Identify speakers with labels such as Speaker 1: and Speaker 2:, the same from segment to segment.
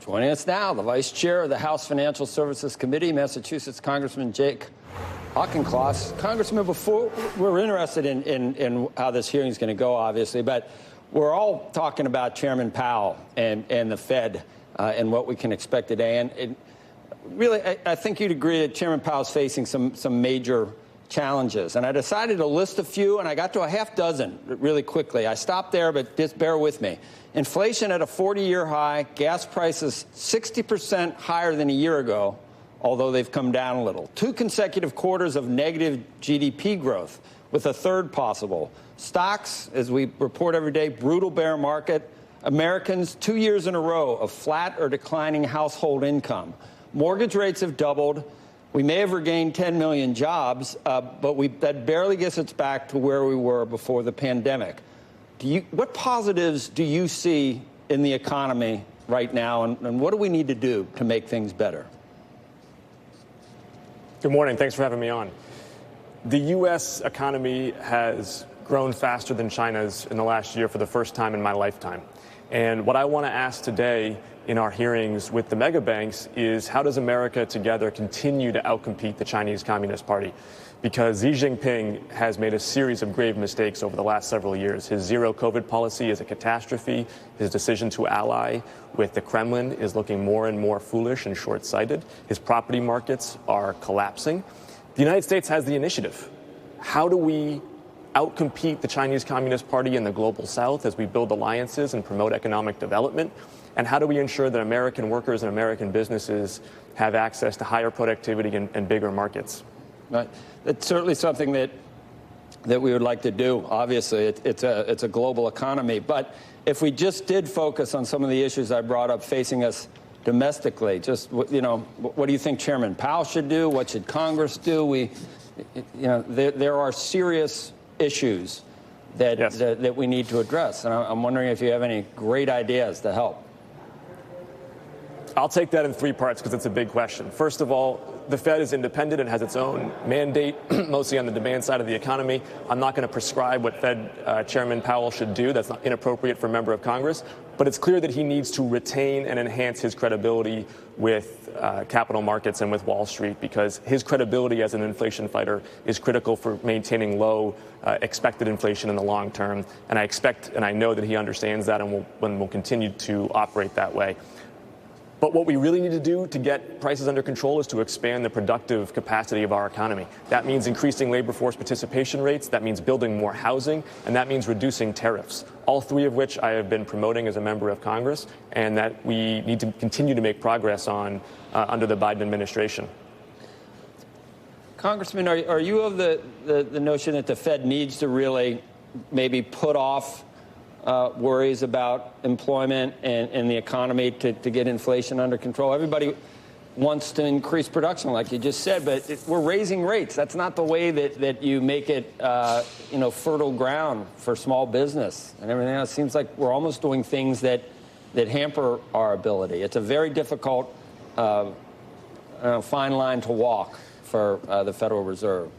Speaker 1: Joining us now, the Vice Chair of the House Financial Services Committee, Massachusetts Congressman Jake Auchincloss. Congressman, before we're interested in how this hearing is going to go, obviously, but we're all talking about Chairman Powell and the Fed and what we can expect today. And really, I think you'd agree that Chairman Powell is facing some major challenges. And I decided to list a few, and I got to a half dozen really quickly. I stopped there, but just bear with me. Inflation at a 40-year high, gas prices 60% higher than a year ago, although they've come down a little. 2 consecutive quarters of negative GDP growth, with a third possible. Stocks, as we report every day, brutal bear market. Americans, 2 years in a row of flat or declining household income. Mortgage rates have doubled. We may have regained 10 million jobs, but that barely gets us back to where we were before the pandemic. What positives do you see in the economy right now, and what do we need to do to make things better?
Speaker 2: Good morning. Thanks for having me on. The U.S. economy has grown faster than China's in the last year for the first time in my lifetime. And what I want to ask today in our hearings with the mega banks is, how does America together continue to outcompete the Chinese Communist Party? Because Xi Jinping has made a series of grave mistakes over the last several years. His zero COVID policy is a catastrophe. His decision to ally with the Kremlin is looking more and more foolish and short-sighted. His property markets are collapsing. The United States has the initiative. How do we outcompete the Chinese Communist Party in the global South as we build alliances and promote economic development? And how do we ensure that American workers and American businesses have access to higher productivity and bigger markets?
Speaker 1: Right. It's certainly something that we would like to do. Obviously, it's a global economy. But if we just did focus on some of the issues I brought up facing us domestically, just, what do you think Chairman Powell should do? What should Congress do? There are serious issues that we need to address. And I'm wondering if you have any great ideas to help.
Speaker 2: I'll take that in 3 parts because it's a big question. First of all, the Fed is independent and has its own mandate, mostly on the demand side of the economy. I'm not going to prescribe what Fed Chairman Powell should do. That's not inappropriate for a member of Congress. But it's clear that he needs to retain and enhance his credibility with capital markets and with Wall Street, because his credibility as an inflation fighter is critical for maintaining low expected inflation in the long term. And I expect and I know that he understands that and will continue to operate that way. But what we really need to do to get prices under control is to expand the productive capacity of our economy. That means increasing labor force participation rates, that means building more housing, and that means reducing tariffs, all 3 of which I have been promoting as a member of Congress, and that we need to continue to make progress on under the Biden administration.
Speaker 1: Congressman, are you of the notion that the Fed needs to really maybe put off worries about employment and the economy to get inflation under control? Everybody wants to increase production, like you just said, but we're raising rates. That's not the way that you make it, fertile ground for small business and everything else. It seems like we're almost doing things that hamper our ability. It's a very difficult, fine line to walk for the Federal Reserve.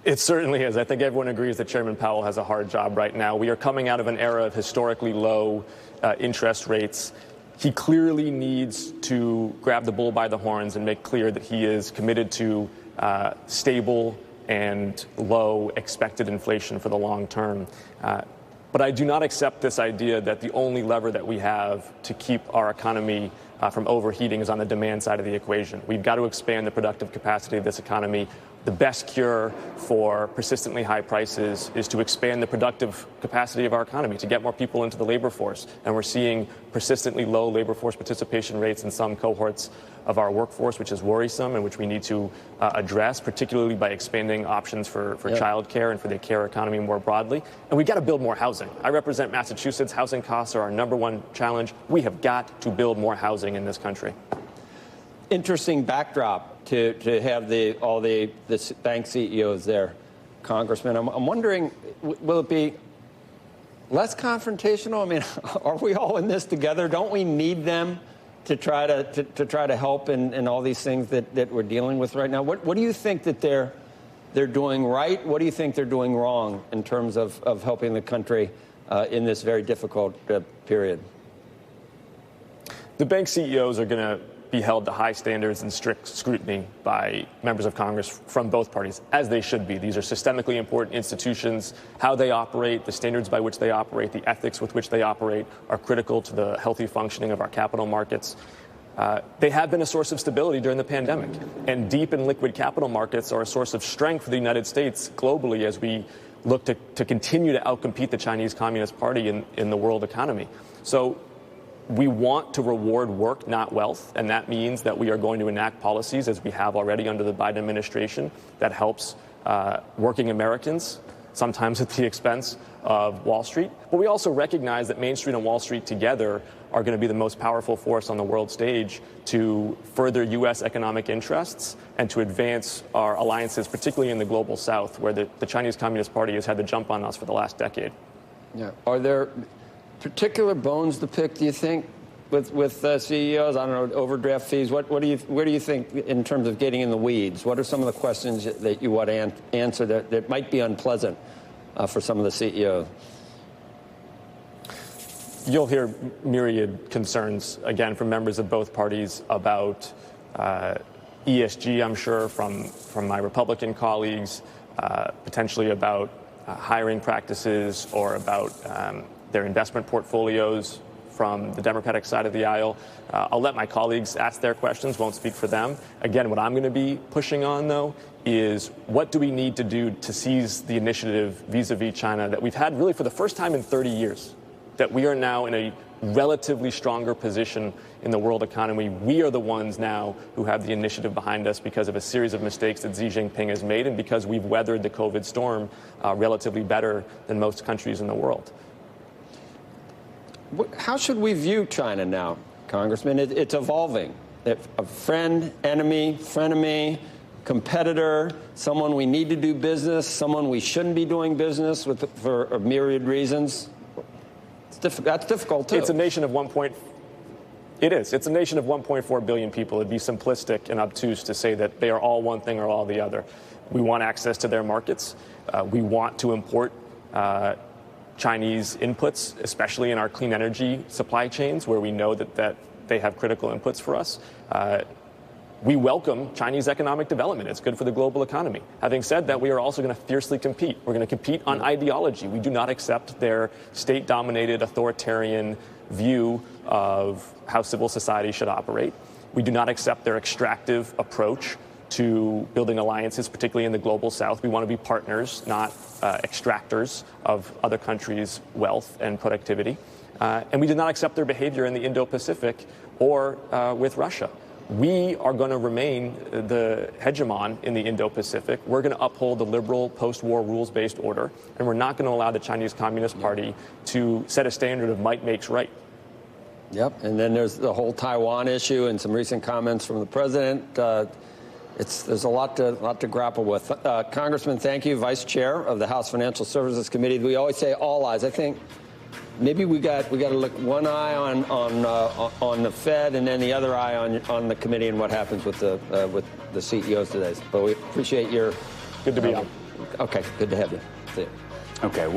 Speaker 2: It certainly is. I think everyone agrees that Chairman Powell has a hard job right now. We are coming out of an era of historically low interest rates. He clearly needs to grab the bull by the horns and make clear that he is committed to stable and low expected inflation for the long term. But I do not accept this idea that the only lever that we have to keep our economy from overheating is on the demand side of the equation. We've got to expand the productive capacity of this economy. The best cure for persistently high prices is to expand the productive capacity of our economy, to get more people into the labor force. And we're seeing persistently low labor force participation rates in some cohorts of our workforce, which is worrisome and which we need to address, particularly by expanding options for childcare and for the care economy more broadly. And we've got to build more housing. I represent Massachusetts. Housing costs are our #1 challenge. We have got to build more housing in this country.
Speaker 1: Interesting backdrop to have all the bank CEOs there, Congressman. I'm wondering, will it be less confrontational? I mean, are we all in this together? Don't we need them to try to help in all these things that we're dealing with right now? What do you think that they're doing right? What do you think they're doing wrong in terms of helping the country in this very difficult period?
Speaker 2: The bank CEOs are going to be held to high standards and strict scrutiny by members of Congress from both parties, as they should be. These are systemically important institutions. How they operate, the standards by which they operate, the ethics with which they operate are critical to the healthy functioning of our capital markets. They have been a source of stability during the pandemic, and deep and liquid capital markets are a source of strength for the United States globally as we look to continue to outcompete the Chinese Communist Party in the world economy. So we want to reward work, not wealth, and that means that we are going to enact policies, as we have already under the Biden administration, that helps working Americans, sometimes at the expense of Wall Street. But we also recognize that Main Street and Wall Street together are going to be the most powerful force on the world stage to further U.S. economic interests and to advance our alliances, particularly in the global South, where the Chinese Communist Party has had the jump on us for the last decade.
Speaker 1: Yeah. Are there particular bones to pick, do you think, with CEOs? I don't know, overdraft fees. Where do you think, in terms of getting in the weeds, what are some of the questions that you want to answer that might be unpleasant for some of the CEOs?
Speaker 2: You'll hear myriad concerns, again, from members of both parties about ESG, I'm sure, from my Republican colleagues, potentially about hiring practices or about their investment portfolios from the Democratic side of the aisle. I'll let my colleagues ask their questions, won't speak for them. Again, what I'm going to be pushing on, though, is what do we need to do to seize the initiative vis-a-vis China that we've had really for the first time in 30 years, that we are now in a relatively stronger position in the world economy. We are the ones now who have the initiative behind us because of a series of mistakes that Xi Jinping has made and because we've weathered the COVID storm relatively better than most countries in the world.
Speaker 1: How should we view China now, Congressman? It's evolving. A friend, enemy, frenemy, competitor, someone we need to do business, someone we shouldn't be doing business with for a myriad reasons. That's difficult, too.
Speaker 2: It's a nation of It's a nation of 1.4 billion people. It'd be simplistic and obtuse to say that they are all one thing or all the other. We want access to their markets. We want to import Chinese inputs, especially in our clean energy supply chains, where we know that they have critical inputs for us. We welcome Chinese economic development. It's good for the global economy. Having said that, we are also going to fiercely compete. We're going to compete on ideology. We do not accept their state-dominated authoritarian view of how civil society should operate. We do not accept their extractive approach to building alliances, particularly in the global South. We want to be partners, not extractors of other countries' wealth and productivity. And we do not accept their behavior in the Indo-Pacific or with Russia. We are going to remain the hegemon in the Indo-Pacific. We're going to uphold the liberal post-war rules-based order, and we're not going to allow the Chinese Communist Party to set a standard of might makes right.
Speaker 1: Yep, and then there's the whole Taiwan issue and some recent comments from the president. There's a lot to grapple with. Congressman, thank you, Vice Chair of the House Financial Services Committee. We always say all eyes. I think maybe we got to look one eye on the Fed and then the other eye on the committee and what happens with the CEOs today. But we appreciate your
Speaker 2: good to be on.
Speaker 1: Okay, good to have you. See you.
Speaker 3: Okay,